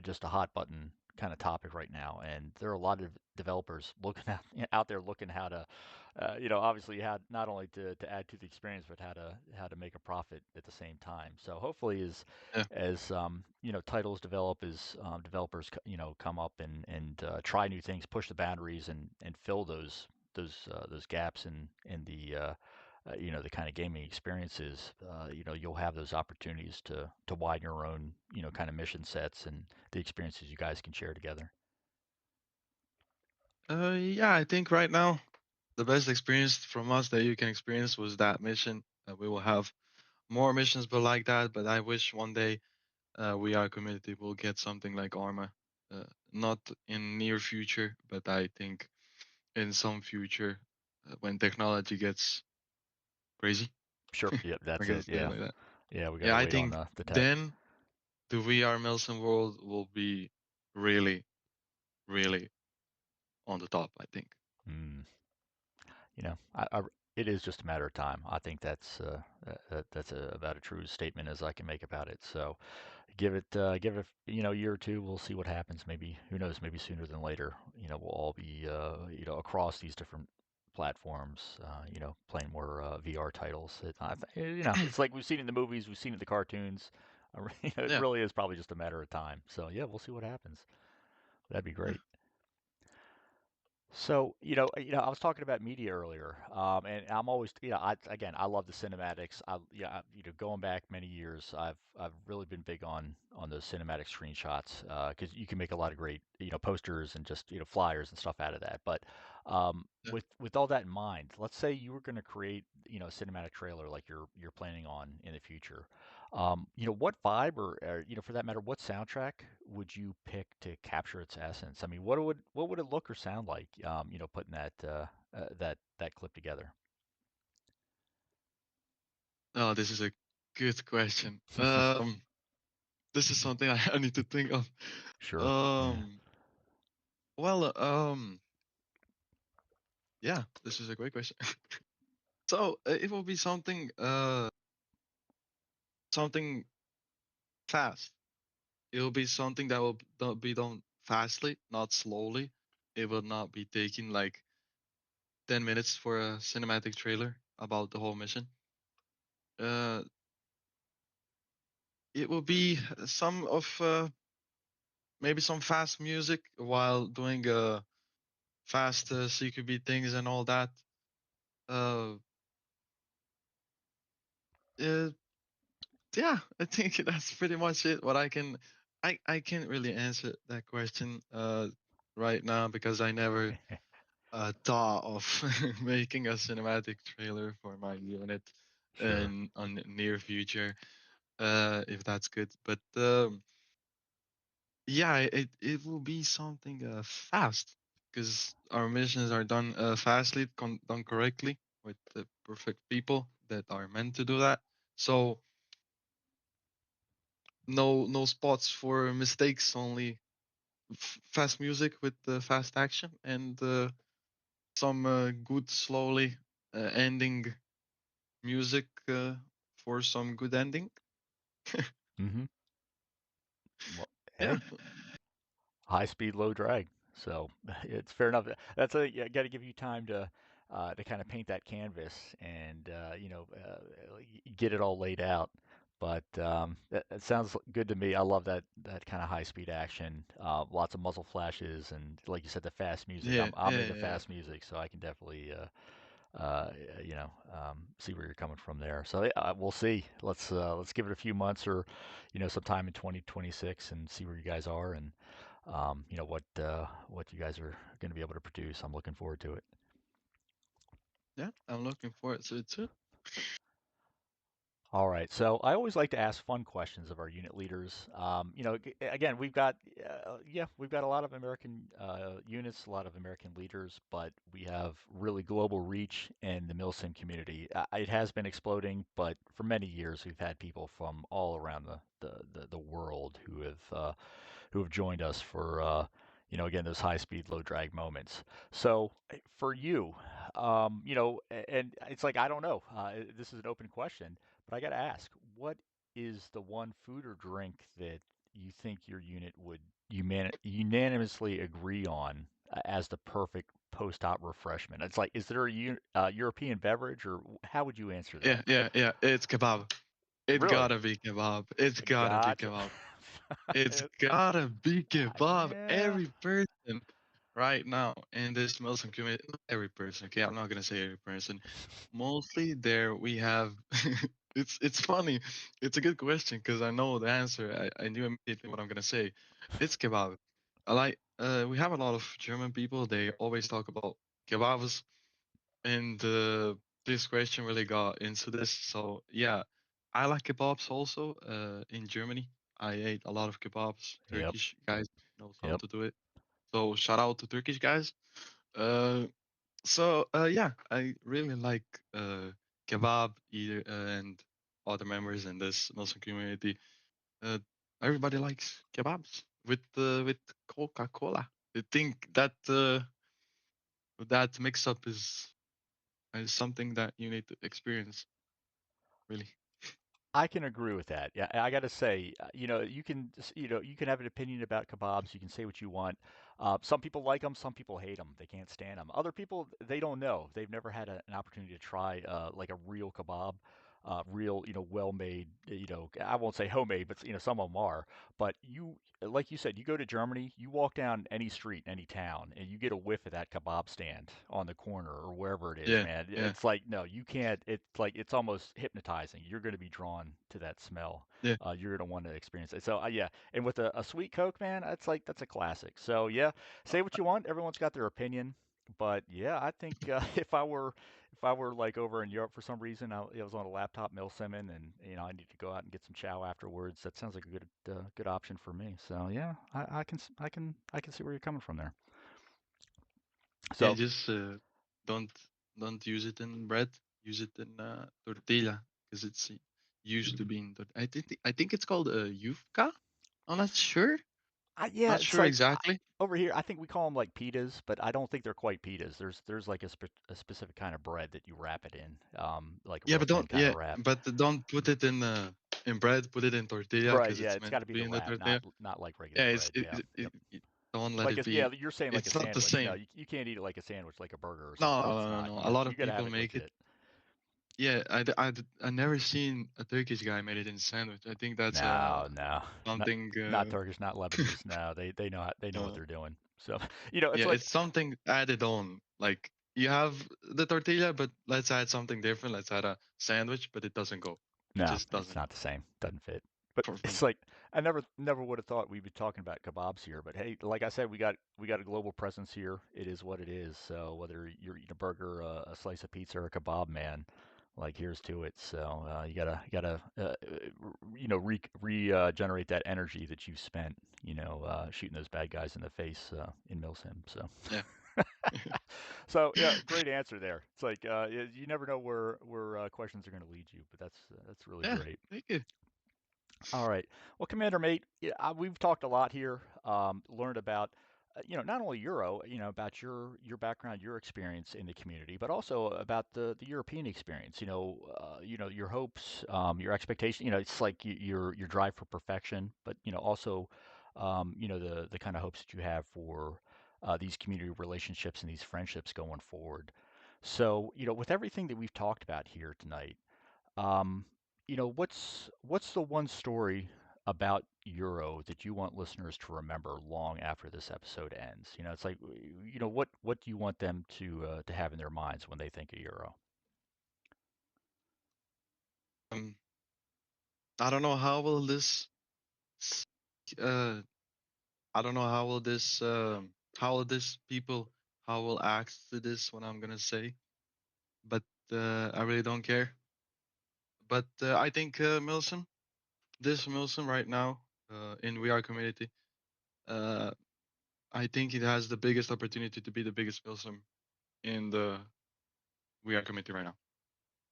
just a hot button kind of topic right now, and there are a lot of developers looking out there looking how to, obviously how not only to add to the experience, but how to make a profit at the same time. So hopefully, yeah. as titles develop, as developers come up and try new things, push the boundaries, and fill those gaps in the kind of gaming experiences. You'll have those opportunities to widen your own kind of mission sets and the experiences you guys can share together. Yeah, I think right now the best experience from us that you can experience was that mission. We will have more missions, but like that. But I wish one day we, our community, will get something like Arma. Not in near future, but I think in some future when technology gets crazy. Sure. Yep. I That's guess it. say it Yeah. like that. Yeah. We got Yeah, to I wait on think the tech. then the VR Milsim world will be really, really on the top, I think. Mm. It is just a matter of time. I think that's about a true statement as I can make about it. So give it a year or two. We'll see what happens. Maybe who knows? Maybe sooner than later. We'll all be across these different platforms. Playing more VR titles. It's like we've seen it in the movies, we've seen it in the cartoons. It Yeah, really is probably just a matter of time. So yeah, we'll see what happens. That'd be yeah, great. So, I was talking about media earlier, and I'm always, I love the cinematics. Going back many years, I've really been big on those cinematic screenshots because you can make a lot of great, posters and just flyers and stuff out of that. But yeah. with all that in mind, let's say you were going to create, a cinematic trailer like you're planning on in the future. What vibe or for that matter, what soundtrack would you pick to capture its essence? I mean, what would it look or sound like? Putting that clip together. Oh, this is a good question. This is something I need to think of. Sure. Yeah. Um, well, yeah, this is a great question. So it will be something fast. It will be something that will be done fastly, not slowly. It will not be taking like 10 minutes for a cinematic trailer about the whole mission. Uh, it will be some of maybe some fast music while doing fast CQB things and all that. Uh, uh, yeah, I think that's pretty much it. What I can't really answer that question right now because I never thought of making a cinematic trailer for my unit Sure. in on near future. If that's good, but yeah, it will be something fast because our missions are done fastly, done correctly with the perfect people that are meant to do that. So no spots for mistakes, only fast music with fast action and some good slowly ending music for some good ending. Hmm. Well, Yeah, hey, high speed, low drag. So it's fair enough. That's a you got to give you time to kind of paint that canvas and get it all laid out. But that sounds good to me. I love that kind of high speed action. Lots of muzzle flashes and like you said, the fast music. yeah, I'm yeah, into yeah. fast music, so I can definitely see where you're coming from there. So yeah, we'll see. Let's give it a few months or, sometime in 2026 and see where you guys are and what you guys are going to be able to produce. I'm looking forward to it. Yeah, I'm looking forward to it too. All right. So I always like to ask fun questions of our unit leaders. Again, we've got a lot of American units, a lot of American leaders, but we have really global reach in the MilSim community. It has been exploding, but for many years we've had people from all around the world who have joined us for again those high speed low drag moments. So for you, and it's like I don't know. This is an open question, but I got to ask, what is the one food or drink that you think your unit would unanimously agree on as the perfect post-op refreshment? It's like, is there a European beverage, or how would you answer that? Yeah, yeah, yeah. It's kebab. It Really? gotta be kebab. It's gotta be Gotcha. kebab. It's gotta be kebab. Yeah. Every person right now in this Muslim community, not every person, okay, I'm not gonna say every person. Mostly there we have it's funny. It's a good question because I know the answer. I knew immediately what I'm gonna say. It's kebab. I like we have a lot of German people, they always talk about kebabs and this question really got into this. So yeah, I like kebabs also. In Germany, I ate a lot of kebabs. Yep. Turkish guys knows how Yep. to do it. So shout out to Turkish guys. Uh, yeah, I really like kebab either and other members in this Muslim community. Uh, Everybody likes kebabs with Coca-Cola. I think that that mix up is something that you need to experience really. I can agree with that. Yeah, I got to say, you can have an opinion about kebabs. You can say what you want. Some people like them, some people hate them. They can't stand them. Other people, they don't know. They've never had an opportunity to try like a real kebab, real, well-made. I won't say homemade, but some of them are. But like you said, you go to Germany, you walk down any street, any town, and you get a whiff of that kebab stand on the corner or wherever it is, Yeah, man. yeah, It's like, no, you can't. It's like it's almost hypnotizing. You're going to be drawn to that smell. yeah. You're going to want to experience it. So yeah, and with a sweet Coke, man, that's a classic. So yeah, say what you want. Everyone's got their opinion, but yeah, I think if I were like over in Europe for some reason, I was on a laptop mill simming, and I need to go out and get some chow afterwards. That sounds like a good option for me. So yeah, I can see where you're coming from there. Yeah, So just don't don't use it in bread. Use it in tortilla because it's used to be in. I think it's called yufka. I'm not sure. yeah, Not it's sure like exactly. over here. I think we call them like pitas, but I don't think they're quite pitas. There's like a specific kind of bread that you wrap it in, like a Yeah, real but thin don't kind of yeah, wrap. but don't put it in bread. Put it in tortilla Right. because Yeah, it's it's meant got to to be be the in the wrap, not tortilla. not like regular Yeah, bread. Yeah. Yep. don't let Like it yeah, be. you're saying like a It's not the sandwich. No, same. you can't eat it like a sandwich, like a burger or No, something. no, It's no, no, not. no. A You lot you of got to have people it make it. legit. Yeah, I never seen a Turkish guy made it in sandwich. I think that's No, no, not something not Turkish, not Lebanese. No, they know what uh, they're doing. So it's yeah, like it's something added on. Like you have the tortilla, but let's add something different. Let's add a sandwich, but it doesn't go. It no, just it's doesn't not the same. Doesn't fit. But for it's me. like I never would have thought we'd be talking about kebabs here. But hey, like I said, we got a global presence here. It is what it is. So whether you're eating a burger, a slice of pizza, or a kebab, man, like here's to it. So you gotta regenerate that energy that you spent shooting those bad guys in the face in Milsim. So Yeah. So yeah, great answer there. It's like you never know where questions are going to lead you, but that's really Yeah, great. thank you. All right. Well, Commander Mate, yeah, we've talked a lot here. Learned about, not only Euro, about your background, your experience in the community, but also about the European experience. Your hopes, your expectation. It's like your drive for perfection, but also, the kind of hopes that you have for these community relationships and these friendships going forward. So, with everything that we've talked about here tonight. Um, what's the one story about Euro that you want listeners to remember long after this episode ends? It's like, what do you want them to have in their minds when they think of Euro? Um, I don't know how will this s- uh I don't know how will this people how will act to this what I'm gonna say, but I really don't care. But I think this MilSim right now in We Are community, uh, I think it has the biggest opportunity to be the biggest MilSim in the We Are community right now.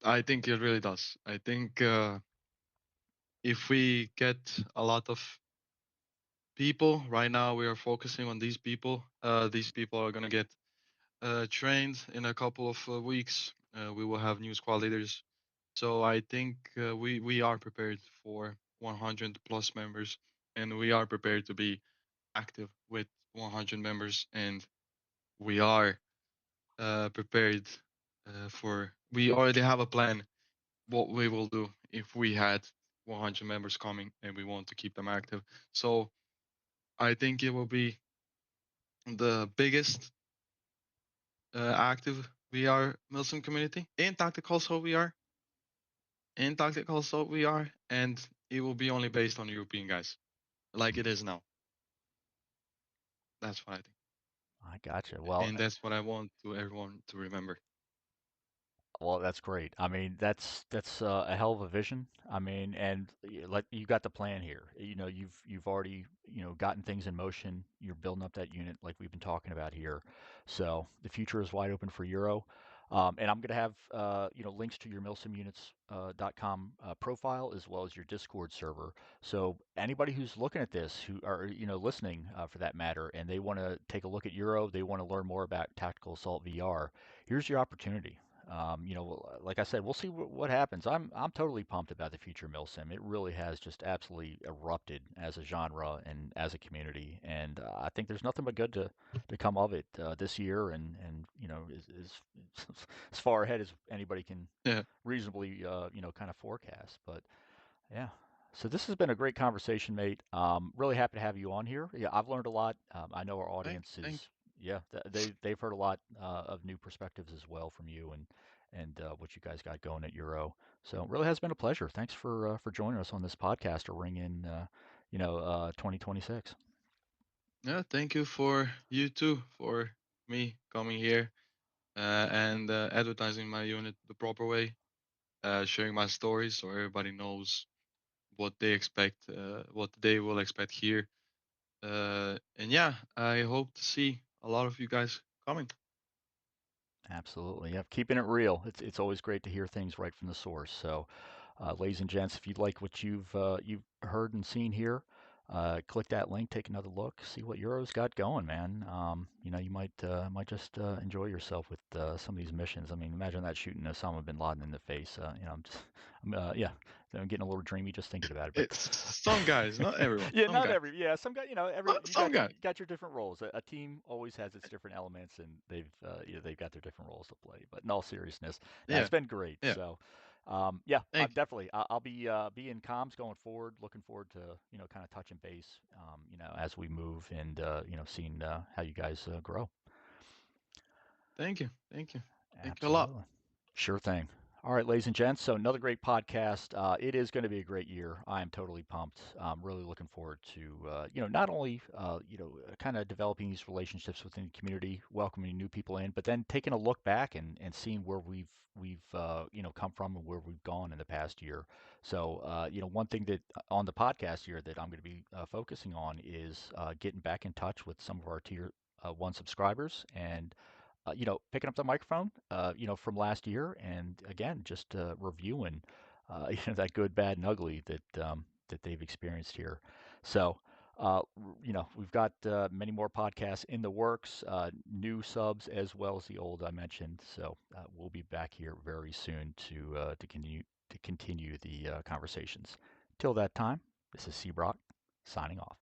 I think it really does. I think if we get a lot of people right now, we are focusing on these people. These people are gonna get trained in a couple of weeks. We will have new squad leaders. So I think we are prepared for 100 plus members, and we are prepared to be active with 100 members, and we are prepared for. We already have a plan what we will do if we had 100 members coming, and we want to keep them active. So I think it will be the biggest active VR Milsim community in tactical. So we are in tactical. So we are, and it will be only based on European guys, like it is now. That's what I think, I gotcha. Well, and that's what I want to everyone to remember. Well, that's great. I mean, that's a hell of a vision. I mean, and like you got the plan here. You've already gotten things in motion. You're building up that unit like we've been talking about here. So the future is wide open for Euro. And I'm going to have links to your milsimunits.com profile as well as your Discord server. So anybody who's looking at this, who are listening for that matter, and they want to take a look at Euro, they want to learn more about Tactical Assault VR. Here's your opportunity. Like I said, we'll see what happens. I'm totally pumped about the future of MilSim. It really has just absolutely erupted as a genre and as a community, and I think there's nothing but good to come of it this year, and is as far ahead as anybody can Yeah, reasonably kind of forecast. But yeah. So this has been a great conversation, mate. Really happy to have you on here. Yeah, I've learned a lot. I know our audience thank is, yeah, they've heard a lot of new perspectives as well from you and what you guys got going at Euro. So it really has been a pleasure. Thanks for joining us on this podcast to ring in, 2026. yeah, thank you for you too for me coming here and advertising my unit the proper way, sharing my stories so everybody knows what they expect, what they will expect here. And yeah, I hope to see a lot of you guys coming. Absolutely. Yeah, keeping it real. It's always great to hear things right from the source. So, ladies and gents, if you like what you've heard and seen here, click that link, take another look, see what Euro's got going, man. You might just enjoy yourself with some of these missions. I mean, imagine that shooting Osama bin Laden in the face. Yeah, I'm getting a little dreamy just thinking about it. But It's some guys, not everyone. yeah, Some not guys, every, yeah, some guy, but some guys. you got your different roles. A team always has its different elements, and they've got their different roles to play. But in all seriousness, no, it's Yeah, been great. yeah. So, yeah, Thank you. definitely, I'll be in comms going forward. Looking forward to kind of touching base, as we move and seeing how you guys grow. Thank you. Thank you. Thank you a lot. Absolutely. Sure thing. All right, ladies and gents. So another great podcast. It is going to be a great year. I am totally pumped. I'm really looking forward to not only kind of developing these relationships within the community, welcoming new people in, but then taking a look back and seeing where we've come from and where we've gone in the past year. So one thing that on the podcast here that I'm going to be focusing on is getting back in touch with some of our tier one subscribers and picking up the microphone, from last year, and again, just reviewing, that good, bad, and ugly that they've experienced here. So, we've got many more podcasts in the works, new subs as well as the old I mentioned. So we'll be back here very soon to continue the conversations. Till that time, this is C. Brock signing off.